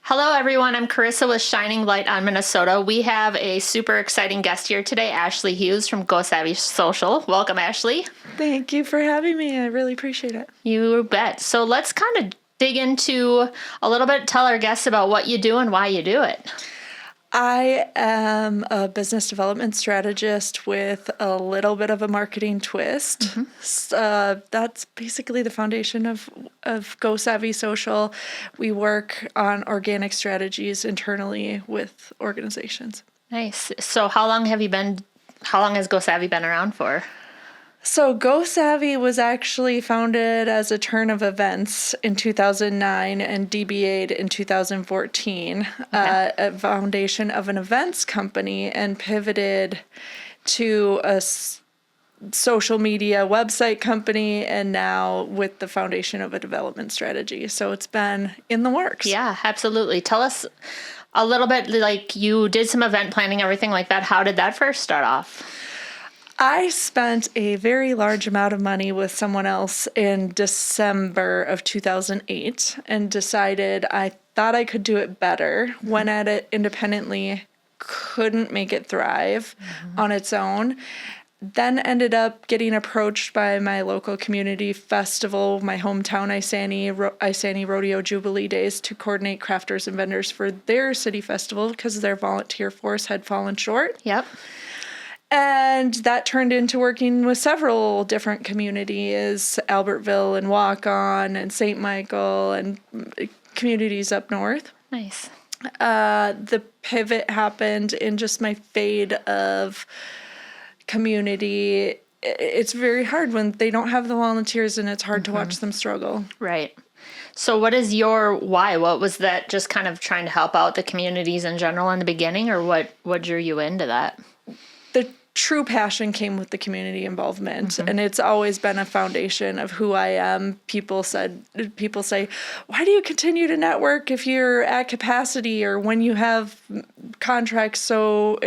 Hello, everyone. I'm Karissa with Shining Light on Minnesota. We have a super exciting guest here today, Ashly Hughes from GoSavvySocial. Welcome, Ashly. Thank you for having me. I really appreciate it. You bet. So let's kind of dig into a little bit, tell our guests about what you do and why you do it. I am a business development strategist with a little bit of a marketing twist. That's basically the foundation of GoSavvySocial. We work on organic strategies internally with organizations. Nice. So how long has GoSavvy been around for? So GoSavvy was actually founded as a turn of events in 2009 and DBA'd in 2014, a foundation of an events company, and pivoted to a social media website company, and now with the foundation of a development strategy. So it's been in the works. Yeah, absolutely. Tell us a little bit, like you did some event planning, everything like that. How did that first start off? I spent a very large amount of money with someone else in December of 2008 and decided I thought I could do it better. Went at it independently, couldn't make it thrive on its own. Then ended up getting approached by my local community festival, my hometown Isani Rodeo Jubilee Days, to coordinate crafters and vendors for their city festival because their volunteer force had fallen short. Yep. And that turned into working with several different communities, Albertville and Waukon and St. Michael and communities up north. Nice. The pivot happened in just my fade of community. It's very hard when they don't have the volunteers, and it's hard to watch them struggle. Right. So what is your why? What was that, just kind of trying to help out the communities in general in the beginning, or what drew you into that? The true passion came with the community involvement, and it's always been a foundation of who I am. People say, why do you continue to network if you're at capacity or when you have contracts so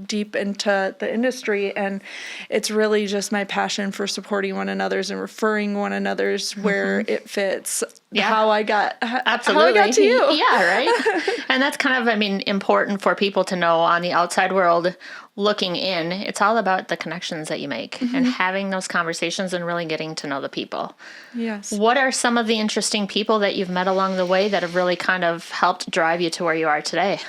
deep into the industry? And it's really just my passion for supporting one another's and referring one another's where it fits. How I got to you. Yeah, right. And that's kind of, important for people to know on the outside world looking in. It's all about the connections that you make and having those conversations and really getting to know the people. Yes. What are some of the interesting people that you've met along the way that have really kind of helped drive you to where you are today?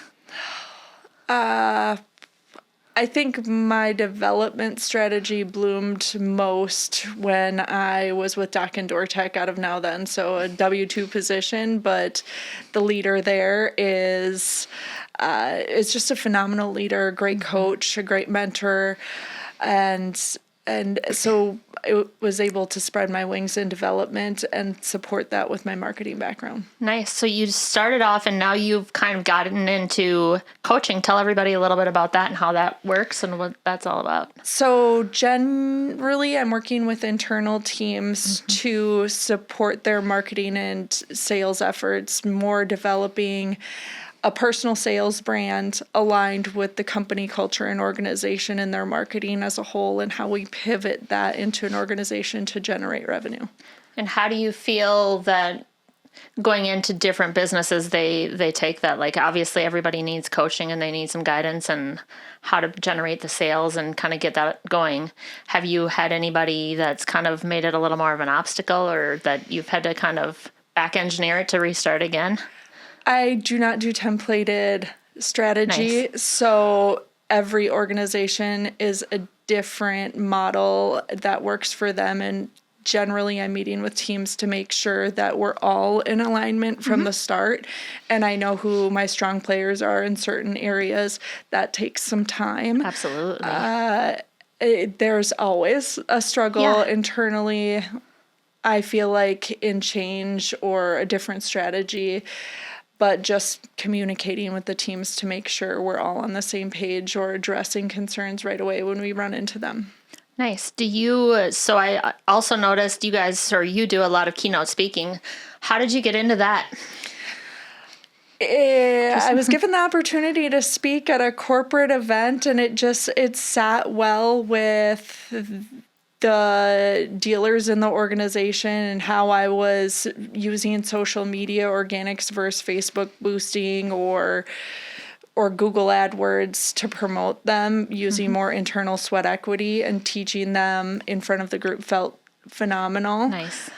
I think my development strategy bloomed most when I was with Doc and Door Tech out of Now Then, so a W-2 position, but the leader there is just a phenomenal leader, a great coach, a great mentor, and so I was able to spread my wings in development and support that with my marketing background. Nice. So you started off and now you've kind of gotten into coaching. Tell everybody a little bit about that and how that works and what that's all about. So generally, I'm working with internal teams to support their marketing and sales efforts, more developing a personal sales brand aligned with the company culture and organization and their marketing as a whole, and how we pivot that into an organization to generate revenue. And how do you feel that going into different businesses, they take that? Like, obviously everybody needs coaching and they need some guidance and how to generate the sales and kind of get that going. Have you had anybody that's kind of made it a little more of an obstacle, or that you've had to kind of back engineer it to restart again? I do not do templated strategy. Nice. So every organization is a different model that works for them. And generally, I'm meeting with teams to make sure that we're all in alignment from the start. And I know who my strong players are in certain areas. That takes some time. Absolutely. There's always a struggle internally, I feel like, in change or a different strategy. But just communicating with the teams to make sure we're all on the same page or addressing concerns right away when we run into them. Nice. So I also noticed you do a lot of keynote speaking. How did you get into that? I was given the opportunity to speak at a corporate event, and it sat well with the dealers in the organization and how I was using social media organics versus Facebook boosting or Google AdWords to promote them using more internal sweat equity, and teaching them in front of the group felt phenomenal. Nice.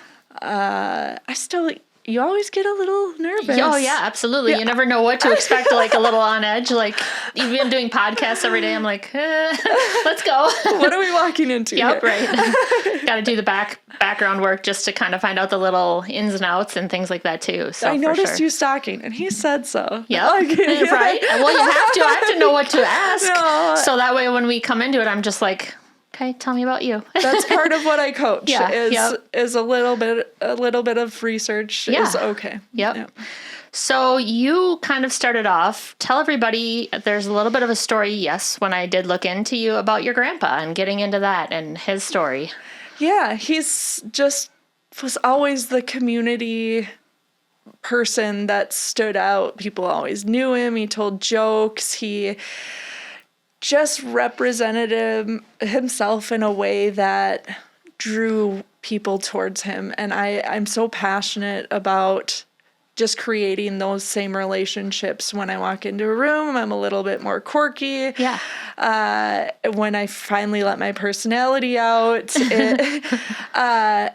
You always get a little nervous. Oh yeah, absolutely. Yeah. You never know what to expect, like a little on edge. Like even doing podcasts every day, I'm like, let's go. What are we walking into? Yep, right. Got to do the background work just to kind of find out the little ins and outs and things like that too. So I noticed you stalking, and he said so. Yeah, right. Well, you have to. I have to know what to ask, so that way when we come into it, I'm just like, okay, tell me about you. That's part of what I coach. Is a little bit of research is okay. Yep. So you kind of started off, tell everybody, there's a little bit of a story, yes, when I did look into you about your grandpa and getting into that and his story. Yeah, he's just was always the community person that stood out. People always knew him. He told jokes. He just represented himself in a way that drew people towards him. And I'm so passionate about just creating those same relationships. When I walk into a room, I'm a little bit more quirky. Yeah. When I finally let my personality out, I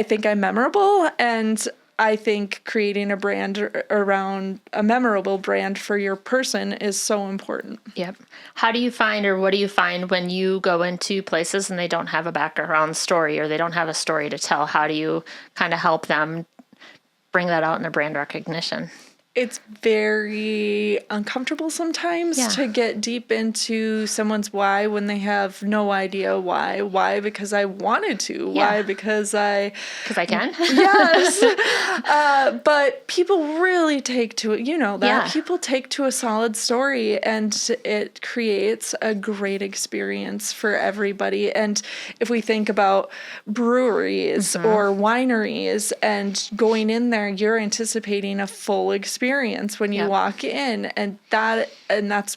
think I'm memorable, and I think creating a brand around a memorable brand for your person is so important. Yep. How do you find, or what do you find when you go into places and they don't have a background story or they don't have a story to tell? How do you kind of help them bring that out in their brand recognition? It's very uncomfortable sometimes to get deep into someone's why when they have no idea why. Why? Because I wanted to. Why? Because I can. Yes. But people really take to it. You know that. Yeah. People take to a solid story, and it creates a great experience for everybody. And if we think about breweries or wineries and going in there, you're anticipating a full experience when you walk in, and that's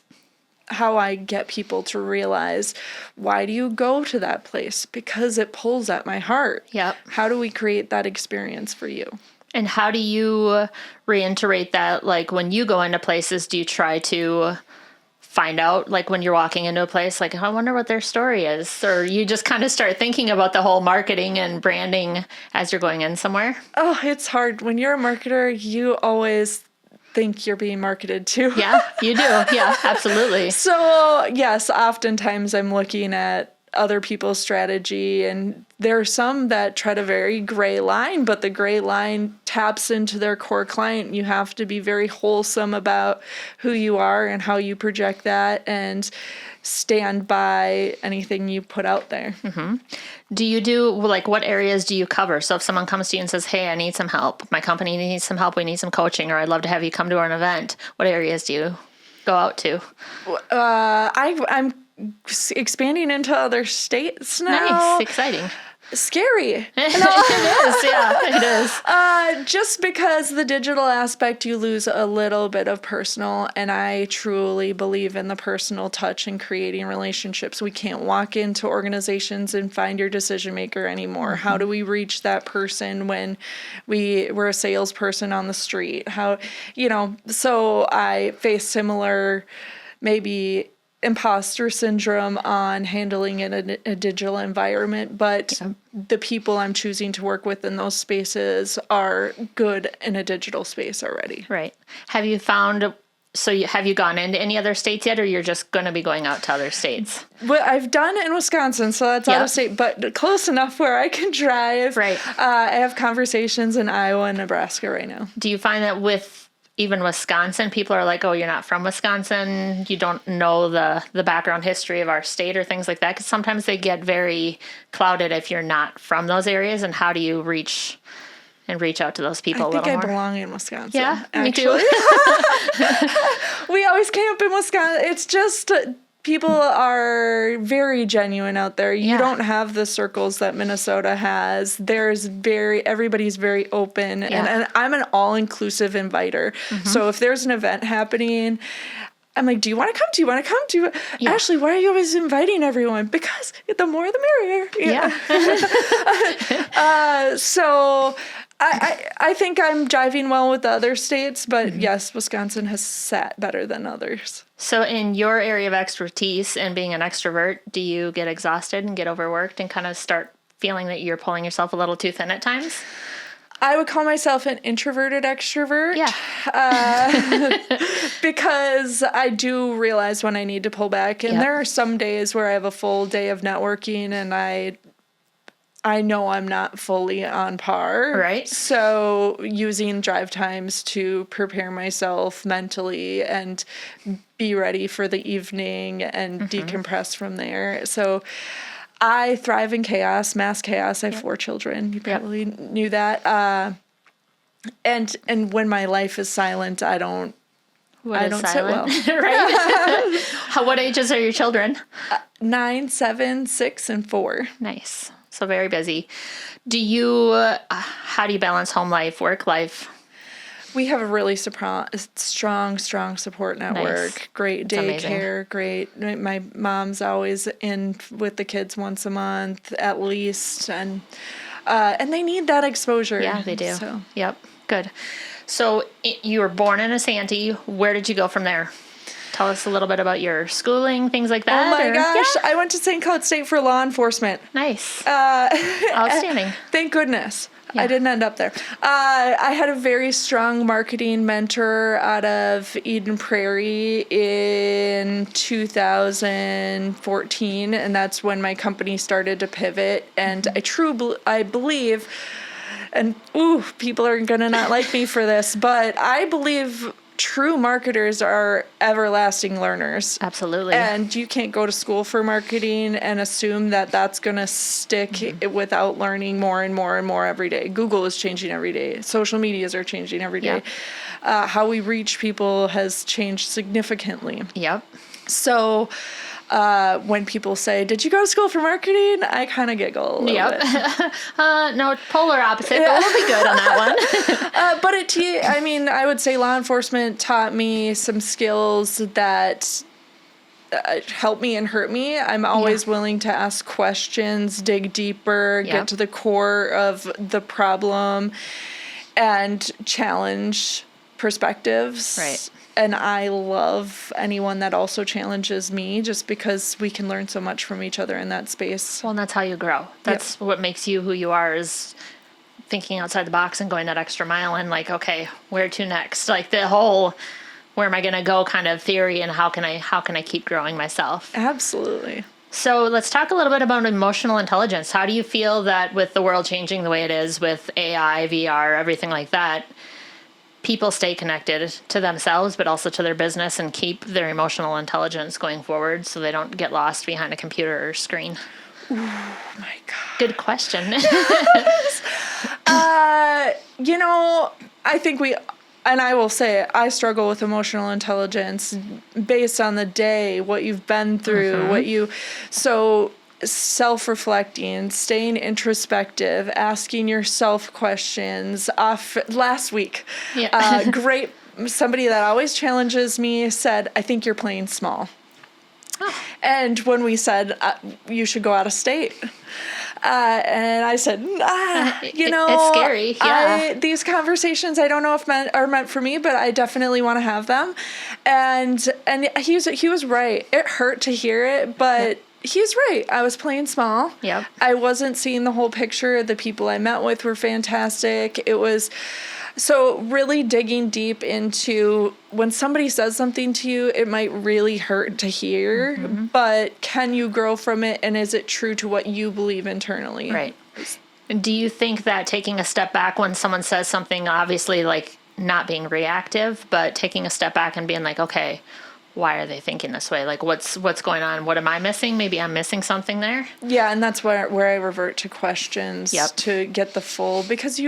how I get people to realize, why do you go to that place? Because it pulls at my heart. Yep. How do we create that experience for you? And how do you reiterate that? Like when you go into places, do you try to find out, like when you're walking into a place, like, I wonder what their story is? Or you just kind of start thinking about the whole marketing and branding as you're going in somewhere? Oh, it's hard. When you're a marketer, you always think you're being marketed to. Yeah, you do. Yeah, absolutely. So yes, oftentimes I'm looking at other people's strategy, and there are some that tread a very gray line, but the gray line taps into their core client. You have to be very wholesome about who you are and how you project that, and stand by anything you put out there. Mm-hmm. Do you do, like, what areas do you cover? So if someone comes to you and says, hey, I need some help, my company needs some help, we need some coaching, or I'd love to have you come to an event, what areas do you go out to? I'm expanding into other states now. Nice, exciting. Scary. It is, yeah, it is. Just because the digital aspect, you lose a little bit of personal, and I truly believe in the personal touch and creating relationships. We can't walk into organizations and find your decision maker anymore. Mm-hmm. How do we reach that person when we're a salesperson on the street? How, so I face similar, maybe imposter syndrome on handling in a digital environment, but the people I'm choosing to work with in those spaces are good in a digital space already. Right. Have you found, have you gone into any other states yet, or you're just going to be going out to other states? Well, I've done it in Wisconsin, so that's out of state, but close enough where I can drive. Right. I have conversations in Iowa and Nebraska right now. Do you find that with even Wisconsin, people are like, oh, you're not from Wisconsin, you don't know the background history of our state or things like that? Because sometimes they get very clouded if you're not from those areas. And how do you reach out to those people a little more? I think I belong in Wisconsin. Yeah, actually. Me too. We always camp in Wisconsin. It's just people are very genuine out there. You don't have the circles that Minnesota has. Everybody's very open, and I'm an all-inclusive inviter. Mm-hmm. So if there's an event happening, I'm like, do you want to come? Do you want to come? Yeah. Ashly, why are you always inviting everyone? Because the more the merrier. Yeah. So I think I'm jiving well with the other states, but yes, Wisconsin has sat better than others. So in your area of expertise and being an extrovert, do you get exhausted and get overworked and kind of start feeling that you're pulling yourself a little too thin at times? I would call myself an introverted extrovert. Yeah. Because I do realize when I need to pull back. And Yep. there are some days where I have a full day of networking and I know I'm not fully on par. Right. So using drive times to prepare myself mentally and be ready for the evening and decompress from there. So I thrive in chaos, mass chaos. I have 4 children. You probably knew that. And when my life is silent, I don't sit well. Right. What ages are your children? 9, 7, 6, and 4. Nice. So very busy. How do you balance home life, work life? We have a really strong support network. Nice. Great That's amazing. daycare. Great. My mom's always in with the kids once a month at least, and they need that exposure. Yeah, they do. So. Yep. Good. So you were born in a Santee. Where did you go from there? Tell us a little bit about your schooling, things like that. Oh my gosh, I went to St. Cloud State for law enforcement. Nice. Outstanding. Thank goodness. Yeah. I didn't end up there. I had a very strong marketing mentor out of Eden Prairie in 2014, and that's when my company started to pivot. And I believe, and people are gonna not like me for this, but I believe true marketers are everlasting learners. Absolutely. And you can't go to school for marketing and assume that that's going to stick without learning more and more and more every day. Google is changing every day. Social medias are changing every day. How we reach people has changed significantly. Yep. So when people say, did you go to school for marketing? I kind of giggle a little bit. No, polar opposite, but we'll be good on that one. But I would say law enforcement taught me some skills that help me and hurt me. I'm always willing to ask questions, dig deeper, get to the core of the problem, and challenge perspectives. Right. And I love anyone that also challenges me, just because we can learn so much from each other in that space. Well, and that's how you grow. That's what makes you who you are, is thinking outside the box and going that extra mile and like, okay, where to next? Like the whole, where am I going to go kind of theory, and how can I keep growing myself? Absolutely. So let's talk a little bit about emotional intelligence. How do you feel that with the world changing the way it is with AI, VR, everything like that, people stay connected to themselves, but also to their business, and keep their emotional intelligence going forward so they don't get lost behind a computer or screen? Ooh, my God. Good question. I think and I will say it, I struggle with emotional intelligence based on the day, what you've been through, so self-reflecting, staying introspective, asking yourself questions. Last week, great, somebody that always challenges me said, I think you're playing small. Oh. And when we said, you should go out of state, and I said, it's scary. Yeah. These conversations, I don't know if are meant for me, but I definitely want to have them. And he was right. It hurt to hear it, but he's right. I was playing small. Yep. I wasn't seeing the whole picture. The people I met with were fantastic. It was so really digging deep into when somebody says something to you, it might really hurt to hear, but can you grow from it? And is it true to what you believe internally? Right. Do you think that taking a step back when someone says something, obviously like not being reactive, but taking a step back and being like, okay, why are they thinking this way? Like, what's going on? What am I missing? Maybe I'm missing something there. Yeah, and that's where I revert to questions to get the full, because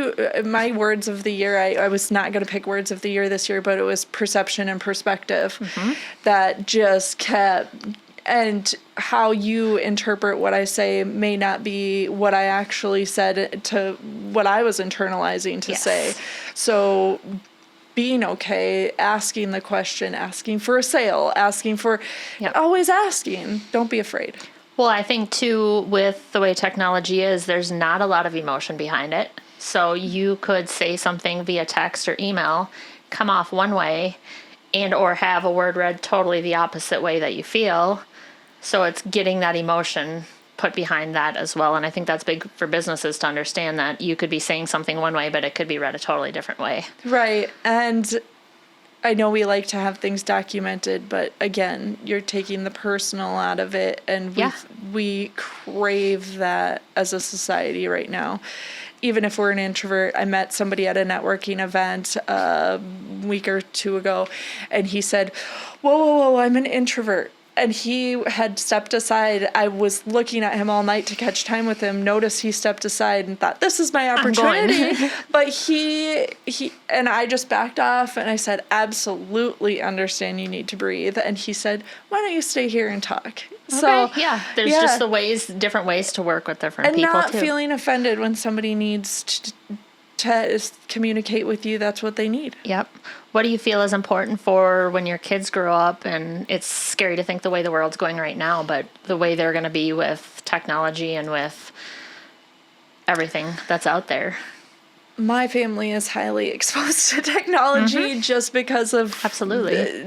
my words of the year, I was not going to pick words of the year this year, but it was perception and perspective that just kept, and how you interpret what I say may not be what I actually said to what I was internalizing to say. So being okay, asking the question, asking for a sale, Yep. always asking. Don't be afraid. Well, I think too, with the way technology is, there's not a lot of emotion behind it. So you could say something via text or email, come off one way, and or have a word read totally the opposite way that you feel. So it's getting that emotion put behind that as well. And I think that's big for businesses to understand that you could be saying something one way, but it could be read a totally different way. Right. And I know we like to have things documented, but again, you're taking the personal out of it. And we crave that as a society right now. Even if we're an introvert, I met somebody at a networking event a week or two ago, and he said, whoa, I'm an introvert. And he had stepped aside. I was looking at him all night to catch time with him. Notice he stepped aside and thought, this is my opportunity. But he and I just backed off and I said, absolutely understand you need to breathe. And he said, why don't you stay here and talk? Okay, so there's just different ways to work with different people and not too. feeling offended when somebody needs to communicate with you. That's what they need. Yep. What do you feel is important for when your kids grow up? And it's scary to think the way the world's going right now, but the way they're going to be with technology and with everything that's out there. My family is highly exposed to technology just because of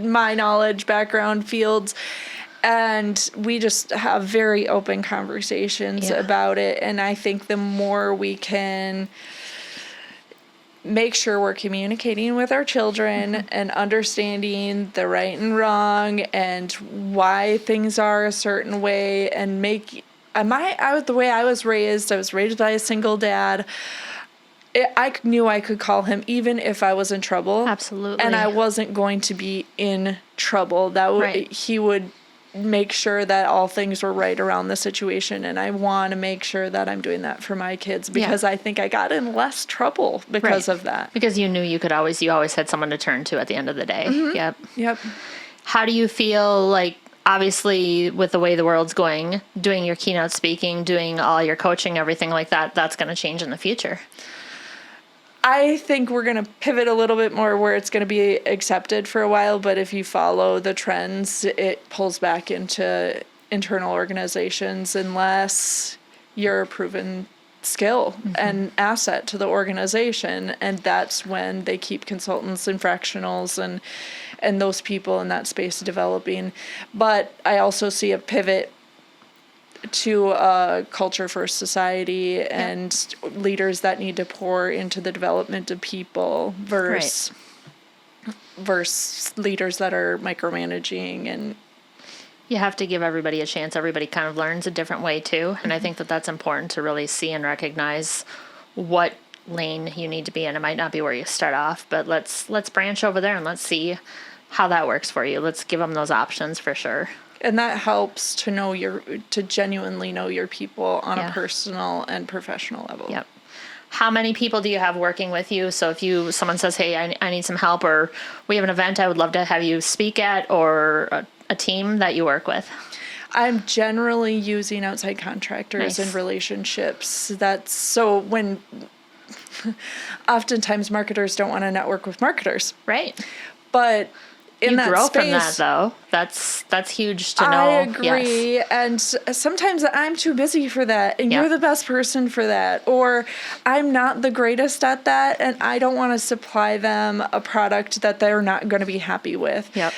my knowledge, background, fields. And we just have very open conversations about it. And I think the more we can make sure we're communicating with our children and understanding the right and wrong and why things are a certain way, and the way I was raised by a single dad. I knew I could call him even if I was in trouble. Absolutely. And I wasn't going to be in trouble. He would make sure that all things were right around the situation, and I want to make sure that I'm doing that for my kids because I think I got in less trouble because of that. Because you knew you always had someone to turn to at the end of the day. Yep. How do you feel like, obviously with the way the world's going, doing your keynote speaking, doing all your coaching, everything like that, that's going to change in the future? I think we're going to pivot a little bit more where it's going to be accepted for a while, but if you follow the trends, it pulls back into internal organizations unless you're a proven skill and asset to the organization, and that's when they keep consultants and fractionals and those people in that space developing. But I also see a pivot to a culture first society and leaders that need to pour into the development of people versus leaders that are micromanaging. And you have to give everybody a chance. Everybody kind of learns a different way too. And I think that that's important to really see and recognize what lane you need to be in. It might not be where you start off, but let's branch over there and let's see how that works for you. Let's give them those options for sure. And that helps to genuinely know your people on a personal and professional level. Yep. How many people do you have working with you? So if someone says, hey, I need some help, or we have an event I would love to have you speak at, or a team that you work with? I'm generally using outside contractors and relationships. That's so when oftentimes marketers don't want to network with marketers. Right. But in that grow space, from that though. That's huge to know. I agree. Yes. And sometimes I'm too busy for that and you're the best person for that, or I'm not the greatest at that and I don't want to supply them a product that they're not going to be happy with. Yep.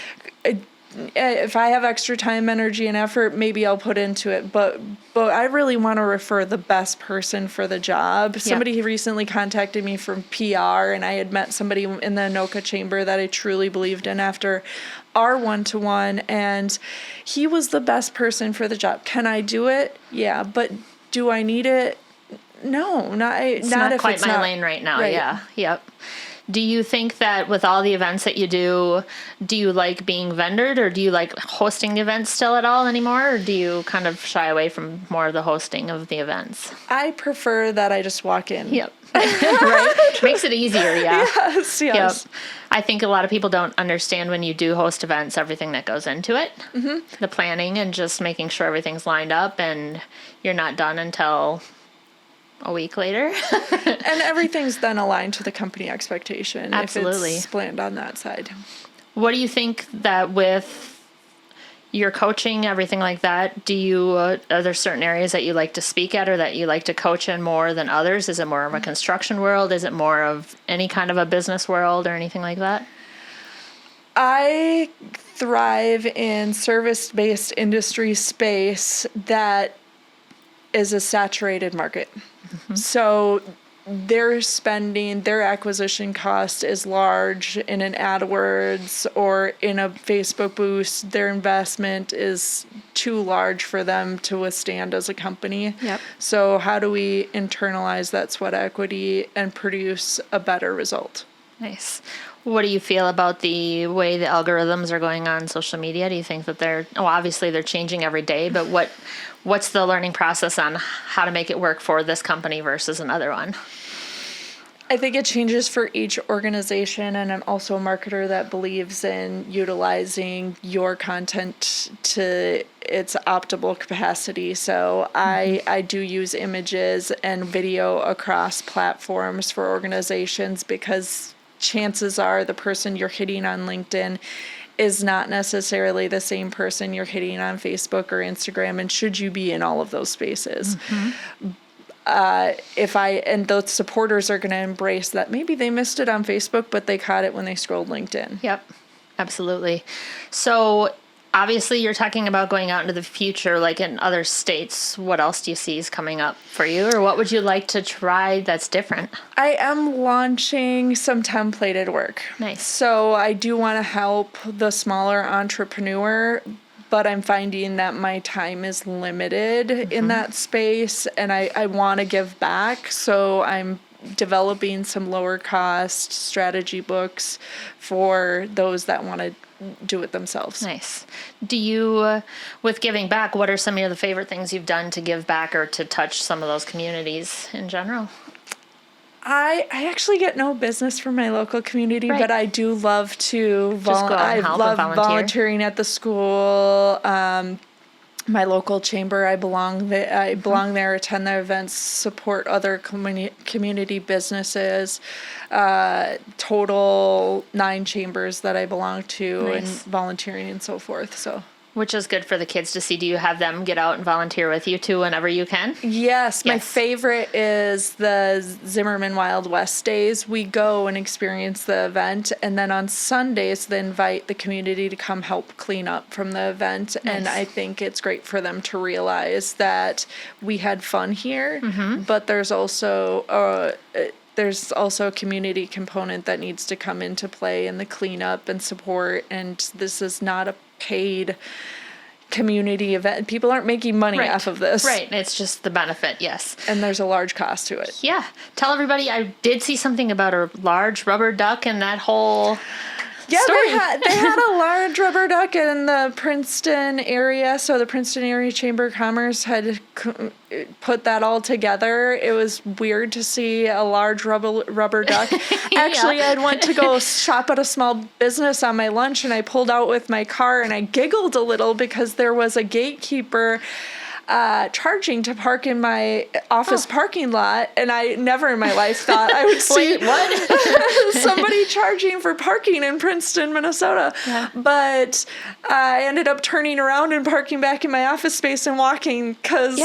If I have extra time, energy, and effort, maybe I'll put into it. But I really want to refer the best person for the job. Somebody recently contacted me from PR, and I had met somebody in the Anoka chamber that I truly believed in after our one-to-one, and he was the best person for the job. Can I do it? Yeah, but do I need it? No, not if quite it's my not lane right now. Right. Yeah. Yep. Do you think that with all the events that you do you like being vendored, or do you like hosting the events still at all anymore, or do you kind of shy away from more of the hosting of the events? I prefer that I just walk in. Yep. Right? Makes it easier, yeah. Yes. Yep. I think a lot of people don't understand when you do host events, everything that goes into it. Mm-hmm. The planning and just making sure everything's lined up and you're not done until a week later. And everything's then aligned to the company expectation. Absolutely. If it's planned on that side. What do you think that with your coaching, everything like that, are there certain areas that you like to speak at or that you like to coach in more than others? Is it more of a construction world? Is it more of any kind of a business world or anything like that? I thrive in service-based industry space that is a saturated market. Mm-hmm. So their acquisition cost is large in an AdWords or in a Facebook boost. Their investment is too large for them to withstand as a company. Yep. So how do we internalize that sweat equity and produce a better result? Nice. What do you feel about the way the algorithms are going on social media? Do you think that obviously they're changing every day, but what's the learning process on how to make it work for this company versus another one? I think it changes for each organization, and I'm also a marketer that believes in utilizing your content to its optimal capacity. So I do use images and video across platforms for organizations because chances are the person you're hitting on LinkedIn is not necessarily the same person you're hitting on Facebook or Instagram, and should you be in all of those spaces? Mm-hmm. And those supporters are going to embrace that. Maybe they missed it on Facebook, but they caught it when they scrolled LinkedIn. Yep, absolutely. So obviously you're talking about going out into the future, like in other states. What else do you see is coming up for you, or what would you like to try that's different? I am launching some templated work. Nice. So I do want to help the smaller entrepreneur, but I'm finding that my time is limited in that space, and I want to give back. So I'm developing some lower cost strategy books for those that want to do it themselves. Nice. Do you, with giving back, what are some of the favorite things you've done to give back or to touch some of those communities in general? I actually get no business from my local community, right. But I do love to volunteering at the school. My local chamber, I belong there, attend their events, support other community businesses. Total 9 chambers that I belong to. Nice. And volunteering and so forth. So. Which is good for the kids to see. Do you have them get out and volunteer with you too whenever you can? Yes. My favorite is the Zimmerman Wild West Days. We go and experience the event, and then on Sundays they invite the community to come help clean up from the event. Nice. And I think it's great for them to realize that we had fun here, but there's also a community component that needs to come into play in the cleanup and support, and this is not a paid community event. People aren't making money off of this. Right. It's just the benefit, yes. And there's a large cost to it. Yeah. Tell everybody, I did see something about a large rubber duck and that whole... Yeah, they had a large rubber duck in the Princeton area, so the Princeton Area Chamber of Commerce had put that all together. It was weird to see a large rubber duck. Actually, I went to go shop at a small business on my lunch, and I pulled out with my car, and I giggled a little because there was a gatekeeper charging to park in my office parking lot, and I never in my life thought I would see somebody charging for parking in Princeton, Minnesota. Yeah. But I ended up turning around and parking back in my office space and walking because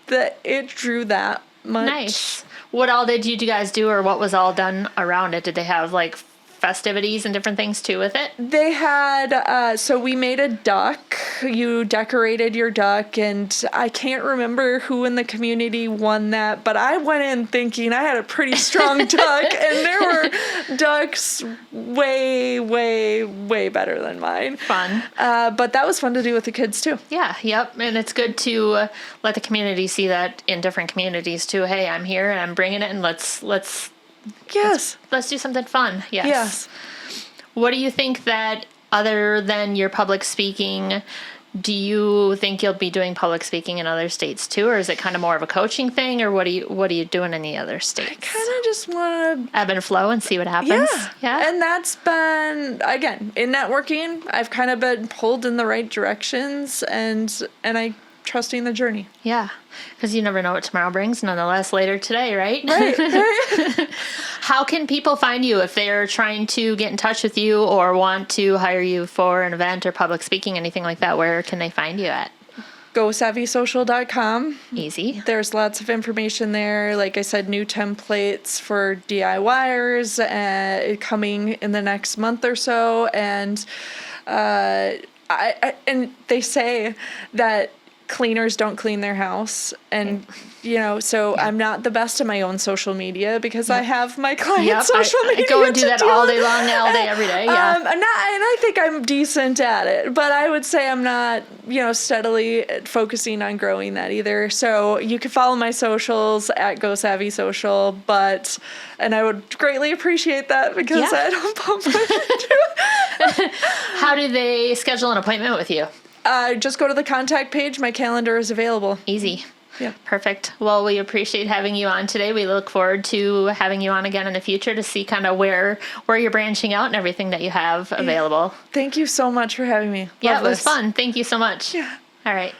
it drew that much. Nice. What all did you guys do, or what was all done around it? Did they have like festivities and different things too with it? They had, so we made a duck. You decorated your duck, and I can't remember who in the community won that, but I went in thinking I had a pretty strong duck, and there were ducks way, way, way better than mine. Fun. But that was fun to do with the kids too. Yeah, yep. And it's good to let the community see that in different communities too. Hey, I'm here and I'm bringing it, and let's do something fun. Yes. What do you think that, other than your public speaking, do you think you'll be doing public speaking in other states too, or is it kind of more of a coaching thing, or what are you doing in the other states? I kind of just want to ebb and flow and see what happens. Yeah. And that's been, again, in networking, I've kind of been pulled in the right directions, and I trusting the journey. Yeah, because you never know what tomorrow brings. Nonetheless, later today, right? Right. How can people find you if they're trying to get in touch with you or want to hire you for an event or public speaking, anything like that? Where can they find you at? GoSavvySocial.com. Easy. There's lots of information there. Like I said, new templates for DIYers coming in the next month or so. And and they say that cleaners don't clean their house. And, so I'm not the best at my own social media because I have my clients' social media. I go and do that all day long, all day, every day. Yeah. And I think I'm decent at it, but I would say I'm not, steadily focusing on growing that either. So you can follow my socials at GoSavvySocial, and I would greatly appreciate that because I don't pump it. How do they schedule an appointment with you? Just go to the contact page. My calendar is available. Easy. Yeah. Perfect. Well, we appreciate having you on today. We look forward to having you on again in the future to see kind of where you're branching out and everything that you have available. Thank you so much for having me. Yeah, Love it was this. fun. Thank you so much. Yeah. All right.